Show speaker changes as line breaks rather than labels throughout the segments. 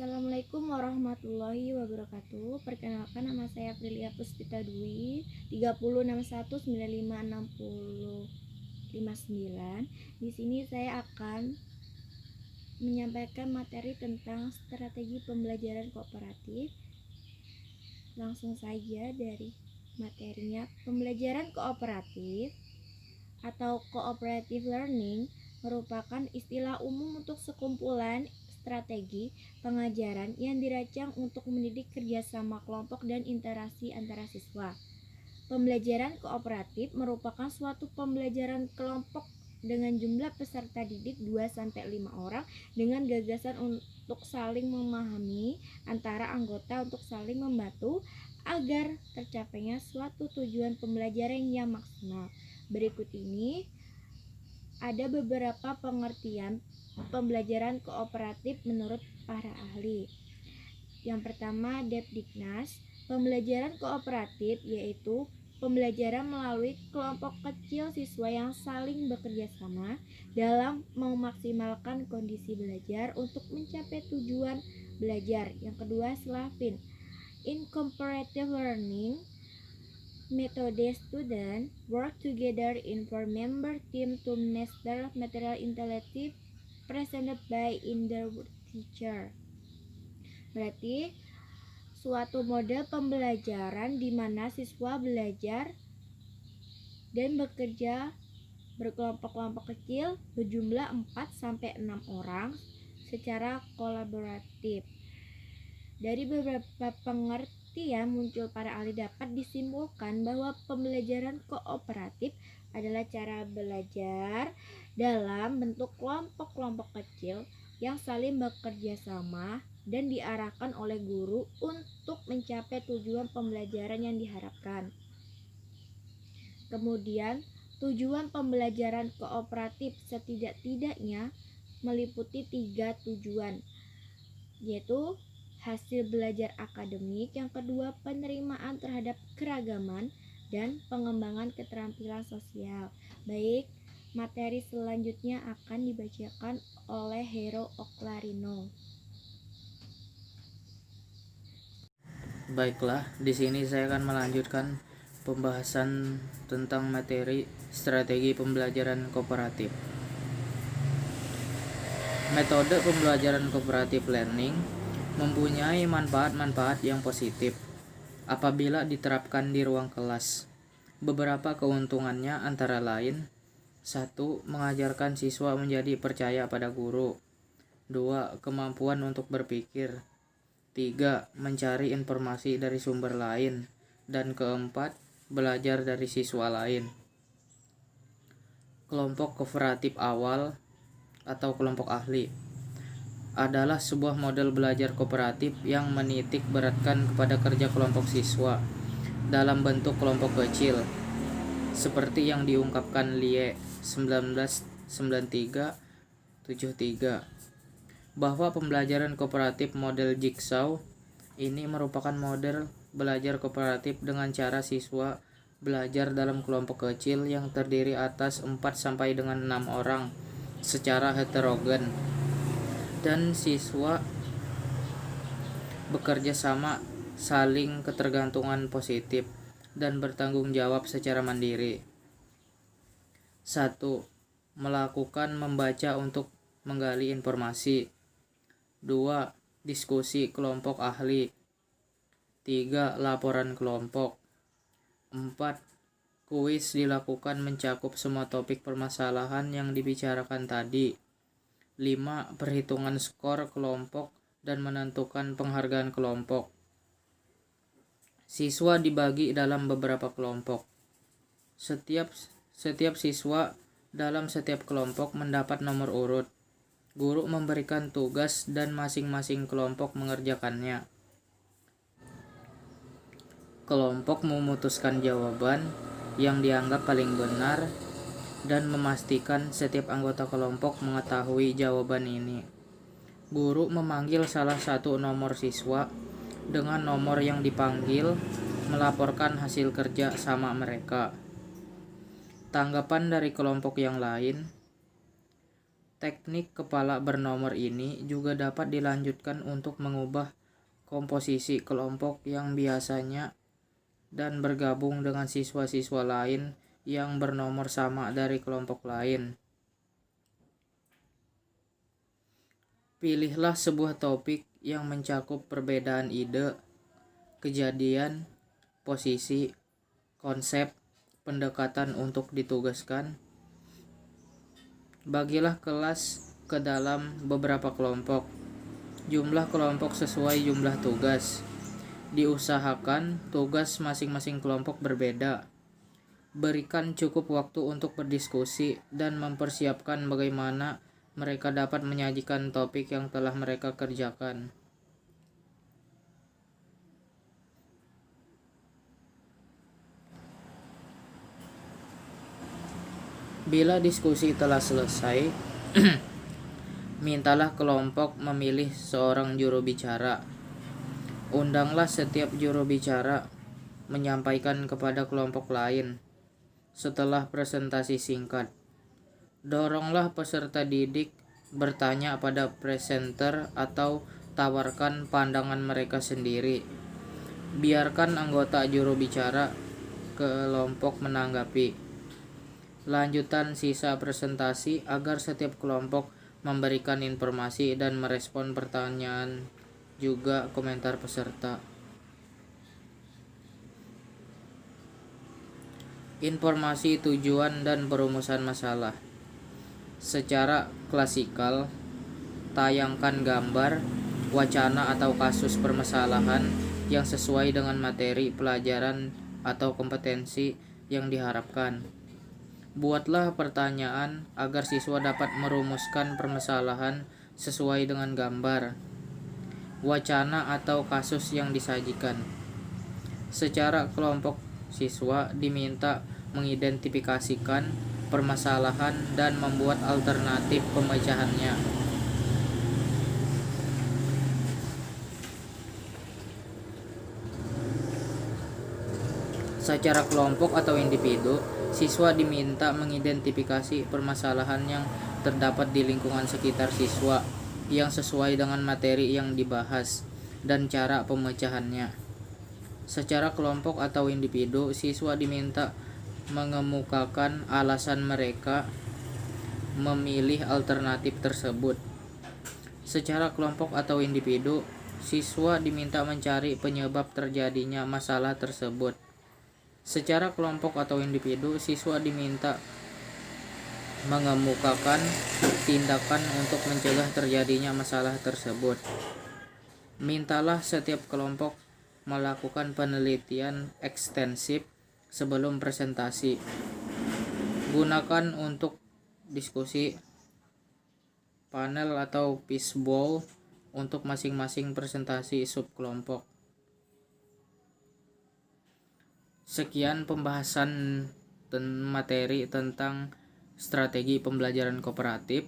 Assalamualaikum warahmatullahi wabarakatuh. Perkenalkan, nama saya Aprilia Puspita Dwi, 3061956059. Di sini saya akan menyampaikan materi tentang strategi pembelajaran kooperatif. Langsung saja dari materinya. Pembelajaran kooperatif atau cooperative learning merupakan istilah umum untuk sekumpulan strategi pengajaran yang dirancang untuk mendidik kerjasama kelompok dan interaksi antara siswa. Pembelajaran kooperatif merupakan suatu pembelajaran kelompok dengan jumlah peserta didik 2-5 orang dengan gagasan untuk saling memahami antara anggota untuk saling membantu agar tercapainya suatu tujuan pembelajaran yang maksimal. Berikut ini ada beberapa pengertian pembelajaran kooperatif menurut para ahli. Yang pertama, Debdignas. Pembelajaran kooperatif yaitu pembelajaran melalui kelompok kecil siswa yang saling bekerja sama dalam memaksimalkan kondisi belajar untuk mencapai tujuan belajar. Yang kedua, Slavin. In comparative learning, metode student work together in four-member team to master material intellective presented by their teacher. Berarti suatu model pembelajaran di mana siswa belajar dan bekerja berkelompok-kelompok kecil berjumlah 4-6 orang secara kolaboratif. Dari beberapa pengertian muncul para ahli dapat disimpulkan bahwa pembelajaran kooperatif adalah cara belajar dalam bentuk kelompok-kelompok kecil yang saling bekerja sama dan diarahkan oleh guru untuk mencapai tujuan pembelajaran yang diharapkan. Kemudian, tujuan pembelajaran kooperatif setidak-tidaknya meliputi 3 tujuan, yaitu hasil belajar akademik, yang kedua penerimaan terhadap keragaman, dan pengembangan keterampilan sosial. Baik, materi selanjutnya akan dibacakan oleh Hero Oklarino.
Baiklah, di sini saya akan melanjutkan pembahasan tentang materi strategi pembelajaran kooperatif. Metode pembelajaran kooperatif learning mempunyai manfaat-manfaat yang positif apabila diterapkan di ruang kelas. Beberapa keuntungannya antara lain: 1. Mengajarkan siswa menjadi percaya pada guru. 2. Kemampuan untuk berpikir. 3. Mencari informasi dari sumber lain. Dan keempat, belajar dari siswa lain. Kelompok kooperatif awal atau kelompok ahli adalah sebuah model belajar kooperatif yang menitik beratkan kepada kerja kelompok siswa dalam bentuk kelompok kecil, seperti yang diungkapkan Lie 1993-73, bahwa pembelajaran kooperatif model Jigsaw ini merupakan model belajar kooperatif dengan cara siswa belajar dalam kelompok kecil yang terdiri atas 4-6 orang secara heterogen, dan siswa bekerja sama, saling ketergantungan positif, dan bertanggung jawab secara mandiri. 1. Melakukan membaca untuk menggali informasi. 2. Diskusi kelompok ahli. 3. Laporan kelompok. 4. Kuis dilakukan mencakup semua topik permasalahan yang dibicarakan tadi. 5. Perhitungan skor kelompok dan menentukan penghargaan kelompok. Siswa dibagi dalam beberapa kelompok. Setiap siswa dalam setiap kelompok mendapat nomor urut. Guru memberikan tugas dan masing-masing kelompok mengerjakannya. Kelompok memutuskan jawaban yang dianggap paling benar dan memastikan setiap anggota kelompok mengetahui jawaban ini. Guru memanggil salah satu nomor siswa dengan nomor yang dipanggil melaporkan hasil kerja sama mereka. Tanggapan dari kelompok yang lain. Teknik kepala bernomor ini juga dapat dilanjutkan untuk mengubah komposisi kelompok yang biasanya dan bergabung dengan siswa-siswa lain yang bernomor sama dari kelompok lain. Pilihlah sebuah topik yang mencakup perbedaan ide, kejadian, posisi, konsep, pendekatan untuk ditugaskan. Bagilah kelas ke dalam beberapa kelompok. Jumlah kelompok sesuai jumlah tugas. Diusahakan tugas masing-masing kelompok berbeda. Berikan cukup waktu untuk berdiskusi dan mempersiapkan bagaimana mereka dapat menyajikan topik yang telah mereka kerjakan. Bila diskusi telah selesai, mintalah kelompok memilih seorang juru bicara. Undanglah setiap juru bicara menyampaikan kepada kelompok lain. Setelah presentasi singkat, doronglah peserta didik bertanya pada presenter atau tawarkan pandangan mereka sendiri. Biarkan anggota juru bicara kelompok menanggapi. Lanjutan sisa presentasi agar setiap kelompok memberikan informasi dan merespon pertanyaan juga komentar peserta. Informasi tujuan dan perumusan masalah. Secara klasikal, tayangkan gambar, wacana atau kasus permasalahan yang sesuai dengan materi pelajaran atau kompetensi yang diharapkan. Buatlah pertanyaan agar siswa dapat merumuskan permasalahan sesuai dengan gambar, wacana atau kasus yang disajikan. Secara kelompok, siswa diminta mengidentifikasikan permasalahan dan membuat alternatif pemecahannya. Secara kelompok atau individu, siswa diminta mengidentifikasi permasalahan yang terdapat di lingkungan sekitar siswa yang sesuai dengan materi yang dibahas dan cara pemecahannya. Secara kelompok atau individu, siswa diminta mengemukakan alasan mereka memilih alternatif tersebut. Secara kelompok atau individu, siswa diminta mencari penyebab terjadinya masalah tersebut. Secara kelompok atau individu, siswa diminta mengemukakan tindakan untuk mencegah terjadinya masalah tersebut. Mintalah setiap kelompok melakukan penelitian ekstensif sebelum presentasi. Gunakan untuk diskusi panel atau fishbowl untuk masing-masing presentasi subkelompok. Sekian pembahasan materi tentang strategi pembelajaran kooperatif.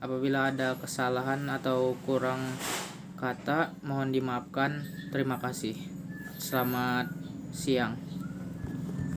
Apabila ada kesalahan atau kurang kata, mohon dimaafkan. Terima kasih. Selamat siang.